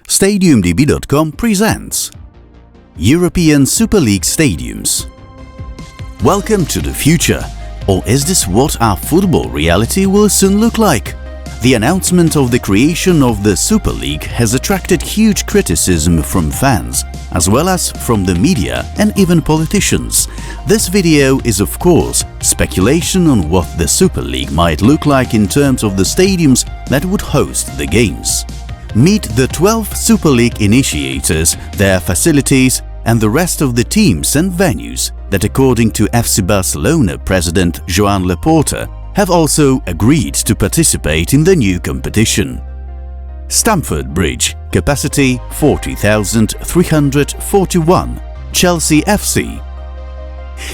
StadiumDB.com presents European Super League Stadiums. Welcome to the future, or is this what our football reality will soon look like? The announcement of the creation of the Super League has attracted huge criticism from fans, as well as from the media and even politicians. This video is of course speculation on what the Super League might look like in terms of the stadiums that would host the games. Meet the 12 Super League initiators, their facilities and the rest of the teams and venues that, according to FC Barcelona president Joan Laporta, have also agreed to participate in the new competition. Stamford Bridge, capacity 40,341, Chelsea FC.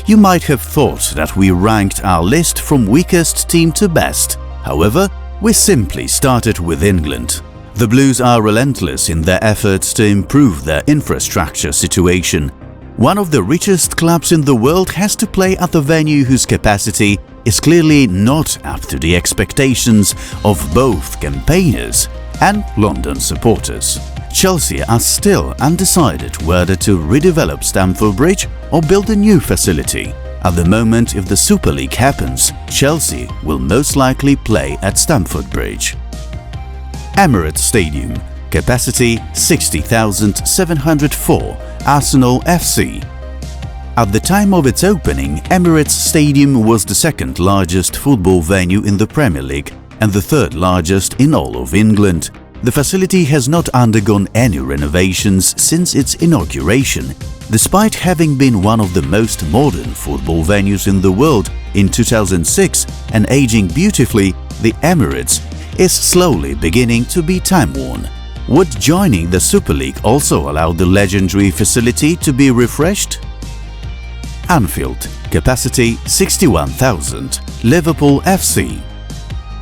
You might have thought that we ranked our list from weakest team to best. However, we simply started with England. The Blues are relentless in their efforts to improve their infrastructure situation. One of the richest clubs in the world has to play at the venue whose capacity is clearly not up to the expectations of both campaigners and London supporters. Chelsea are still undecided whether to redevelop Stamford Bridge or build a new facility. At the moment, if the Super League happens, Chelsea will most likely play at Stamford Bridge. Emirates Stadium, capacity 60,704, Arsenal FC. At the time of its opening, Emirates Stadium was the second largest football venue in the Premier League and the third largest in all of England. The facility has not undergone any renovations since its inauguration, despite having been one of the most modern football venues in the world in 2006 and aging beautifully. The Emirates is slowly beginning to be time-worn. Would joining the Super League also allow the legendary facility to be refreshed? Anfield, capacity 61,000, Liverpool FC.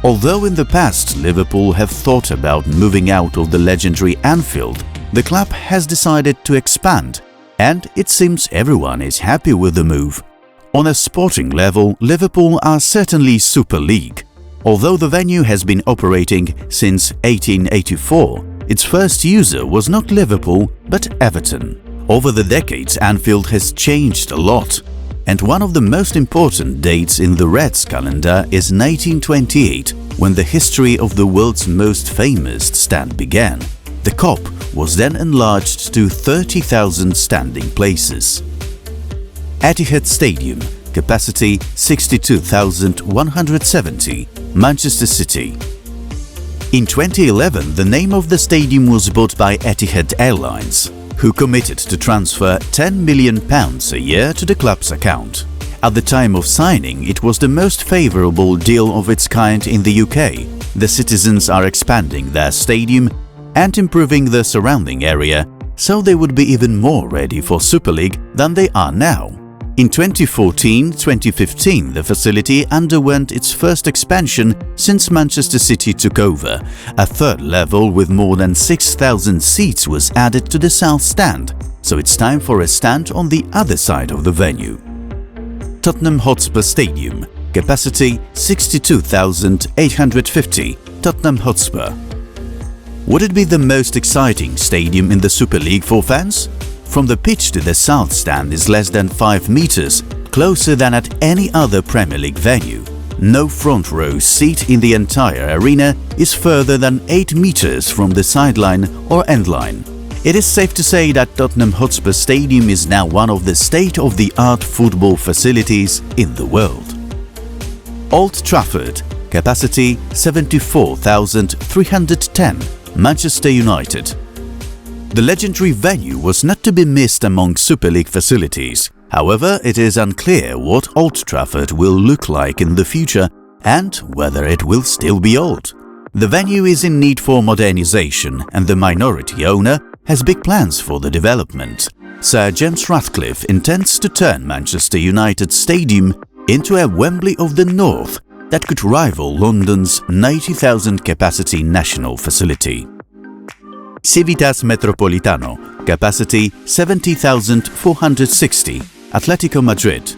Although in the past Liverpool have thought about moving out of the legendary Anfield, the club has decided to expand, and it seems everyone is happy with the move. On a sporting level, Liverpool are certainly Super League. Although the venue has been operating since 1884, its first user was not Liverpool but Everton. Over the decades, Anfield has changed a lot, and one of the most important dates in the Reds' calendar is 1928, when the history of the world's most famous stand began. The Kop was then enlarged to 30,000 standing places. Etihad Stadium, capacity 62,170, Manchester City. In 2011, the name of the stadium was bought by Etihad Airlines, who committed to transfer £10 million a year to the club's account. At the time of signing, it was the most favourable deal of its kind in the UK. The citizens are expanding their stadium and improving the surrounding area, so they would be even more ready for Super League than they are now. In 2014-2015, the facility underwent its first expansion since Manchester City took over. A third level with more than 6,000 seats was added to the south stand, so it's time for a stand on the other side of the venue. Tottenham Hotspur Stadium, capacity 62,850, Tottenham Hotspur. Would it be the most exciting stadium in the Super League for fans? From the pitch to the south stand is less than 5 meters, closer than at any other Premier League venue. No front row seat in the entire arena is further than 8 meters from the sideline or end line. It is safe to say that Tottenham Hotspur Stadium is now one of the state-of-the-art football facilities in the world. Old Trafford, capacity 74,310, Manchester United. The legendary venue was not to be missed among Super League facilities. However, it is unclear what Old Trafford will look like in the future and whether it will still be old. The venue is in need for modernization, and the minority owner has big plans for the development. Sir James Ratcliffe intends to turn Manchester United Stadium into a Wembley of the North that could rival London's 90,000 capacity national facility. Cívitas Metropolitano, capacity 70,460, Atletico Madrid.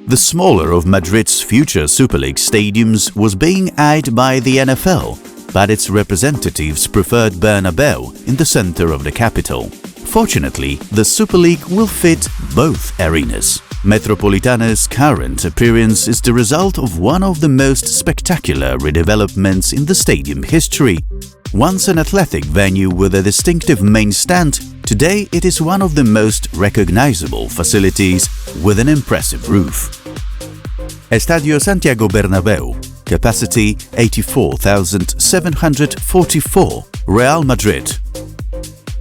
The smaller of Madrid's future Super League stadiums was being eyed by the NFL. but its representatives preferred Bernabéu in the center of the capital. Fortunately, the Superleague will fit both arenas. Metropolitano's current appearance is the result of one of the most spectacular redevelopments in the stadium history. Once an athletic venue with a distinctive main stand, today it is one of the most recognizable facilities with an impressive roof. Estadio Santiago Bernabéu, capacity 84,744, Real Madrid.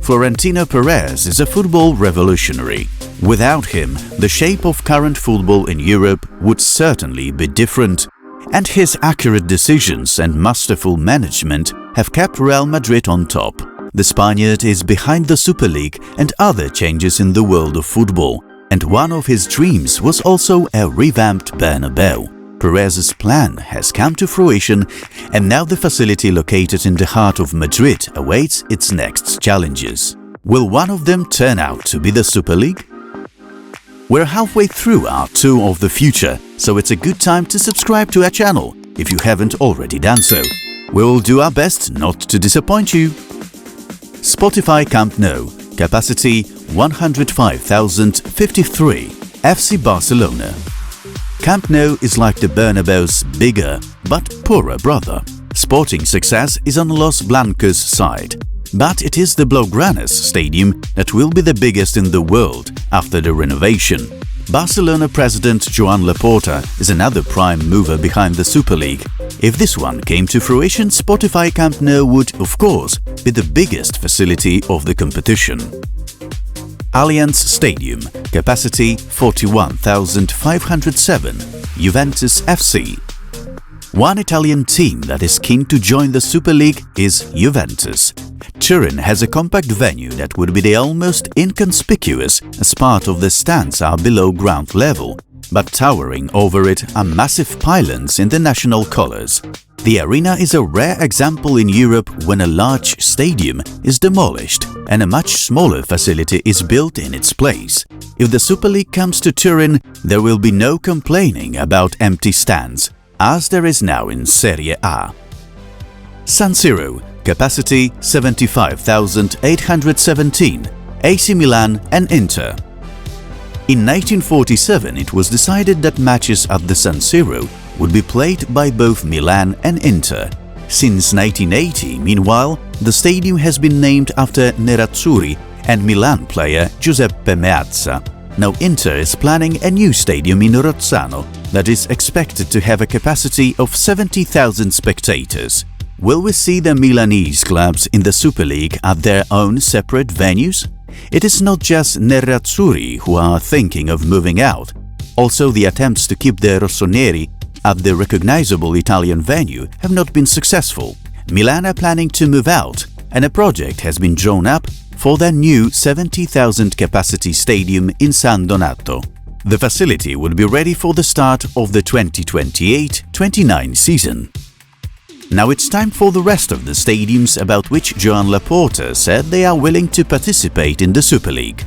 Florentino Perez is a football revolutionary. Without him, the shape of current football in Europe would certainly be different, and his accurate decisions and masterful management have kept Real Madrid on top. The Spaniard is behind the Super League and other changes in the world of football, and one of his dreams was also a revamped Bernabéu. Perez's plan has come to fruition, and now the facility located in the heart of Madrid awaits its next challenges. Will one of them turn out to be the Super League? We're halfway through our tour of the future, so it's a good time to subscribe to our channel if you haven't already done so. We'll do our best not to disappoint you. Spotify Camp Nou, capacity 105,053, FC Barcelona. Camp Nou is like the Bernabéu's bigger but poorer brother. Sporting success is on Los Blancos' side, but it is the Blaugranas stadium that will be the biggest in the world after the renovation. Barcelona president Joan Laporta is another prime mover behind the Super League. If this one came to fruition, Spotify Camp Nou would, of course, be the biggest facility of the competition. Allianz Stadium, capacity 41,507, Juventus FC. One Italian team that is keen to join the Super League is Juventus. Turin has a compact venue that would be the almost inconspicuous as part of the stands are below ground level, but towering over it are massive pylons in the national colors. The arena is a rare example in Europe when a large stadium is demolished and a much smaller facility is built in its place. If the Super League comes to Turin, there will be no complaining about empty stands, as there is now in Serie A. San Siro, capacity 75,817, AC Milan and Inter. In 1947 it was decided that matches at the San Siro would be played by both Milan and Inter. Since 1980, meanwhile, the stadium has been named after Nerazzurri and Milan player Giuseppe Meazza. Now Inter is planning a new stadium in Rozzano that is expected to have a capacity of 70,000 spectators. Will we see the Milanese clubs in the Super League at their own separate venues? It is not just Nerazzurri who are thinking of moving out. Also, the attempts to keep the Rossoneri at the recognizable Italian venue have not been successful. Milan are planning to move out, and a project has been drawn up for their new 70,000 capacity stadium in San Donato. The facility would be ready for the start of the 2028-29 season. Now it's time for the rest of the stadiums about which Joan Laporta said they are willing to participate in the Super League.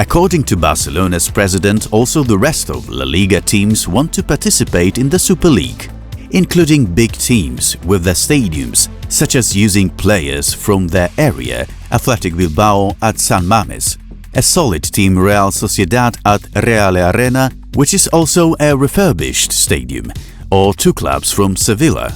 According to Barcelona's president, also the rest of La Liga teams want to participate in the Super League, including big teams with their stadiums, such as using players from their area, Athletic Bilbao at San Mamés, a solid team Real Sociedad at Reale Arena, which is also a refurbished stadium, or two clubs from Sevilla.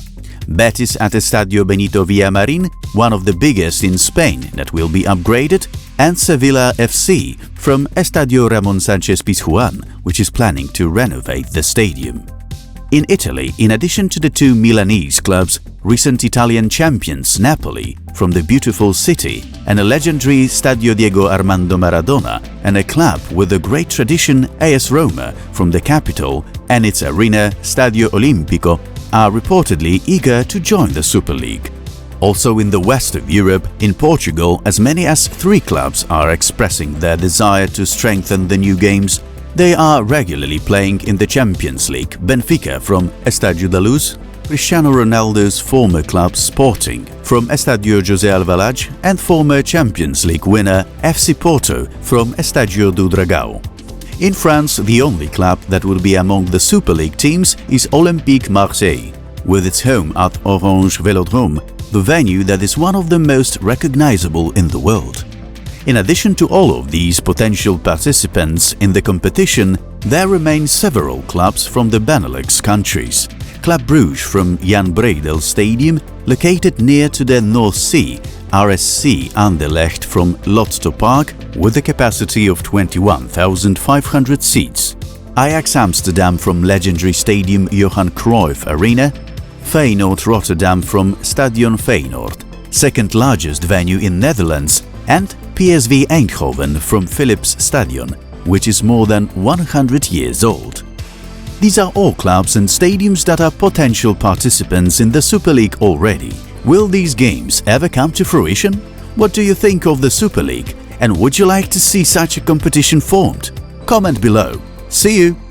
Betis at Estadio Benito Villamarín, one of the biggest in Spain that will be upgraded, and Sevilla FC from Estadio Ramón Sánchez Pizjuán, which is planning to renovate the stadium. In Italy, in addition to the two Milanese clubs, recent Italian champions Napoli from the beautiful city and a legendary Stadio Diego Armando Maradona, and a club with a great tradition AS Roma from the capital and its arena Stadio Olimpico, are reportedly eager to join the Super League. Also in the west of Europe, in Portugal, as many as 3 clubs are expressing their desire to strengthen the new games. They are regularly playing in the Champions League: Benfica from Estádio da Luz, Cristiano Ronaldo's former club Sporting from Estádio José Alvalade, and former Champions League winner FC Porto from Estádio do Dragão. In France, the only club that will be among the Super League teams is Olympique Marseille. With its home at Orange Vélodrome, the venue that is one of the most recognizable in the world. In addition to all of these potential participants in the competition, there remain several clubs from the Benelux countries. Club Brugge from Jan Breydel Stadium, located near to the North Sea, RSC Anderlecht from Lotto Park, with a capacity of 21,500 seats, Ajax Amsterdam from legendary stadium Johan Cruyff Arena, Feyenoord Rotterdam from Stadion Feyenoord, second largest venue in Netherlands, and PSV Eindhoven from Philips Stadion, which is more than 100 years old. These are all clubs and stadiums that are potential participants in the Superleague already. Will these games ever come to fruition? What do you think of the Superleague, and would you like to see such a competition formed? Comment below. See you!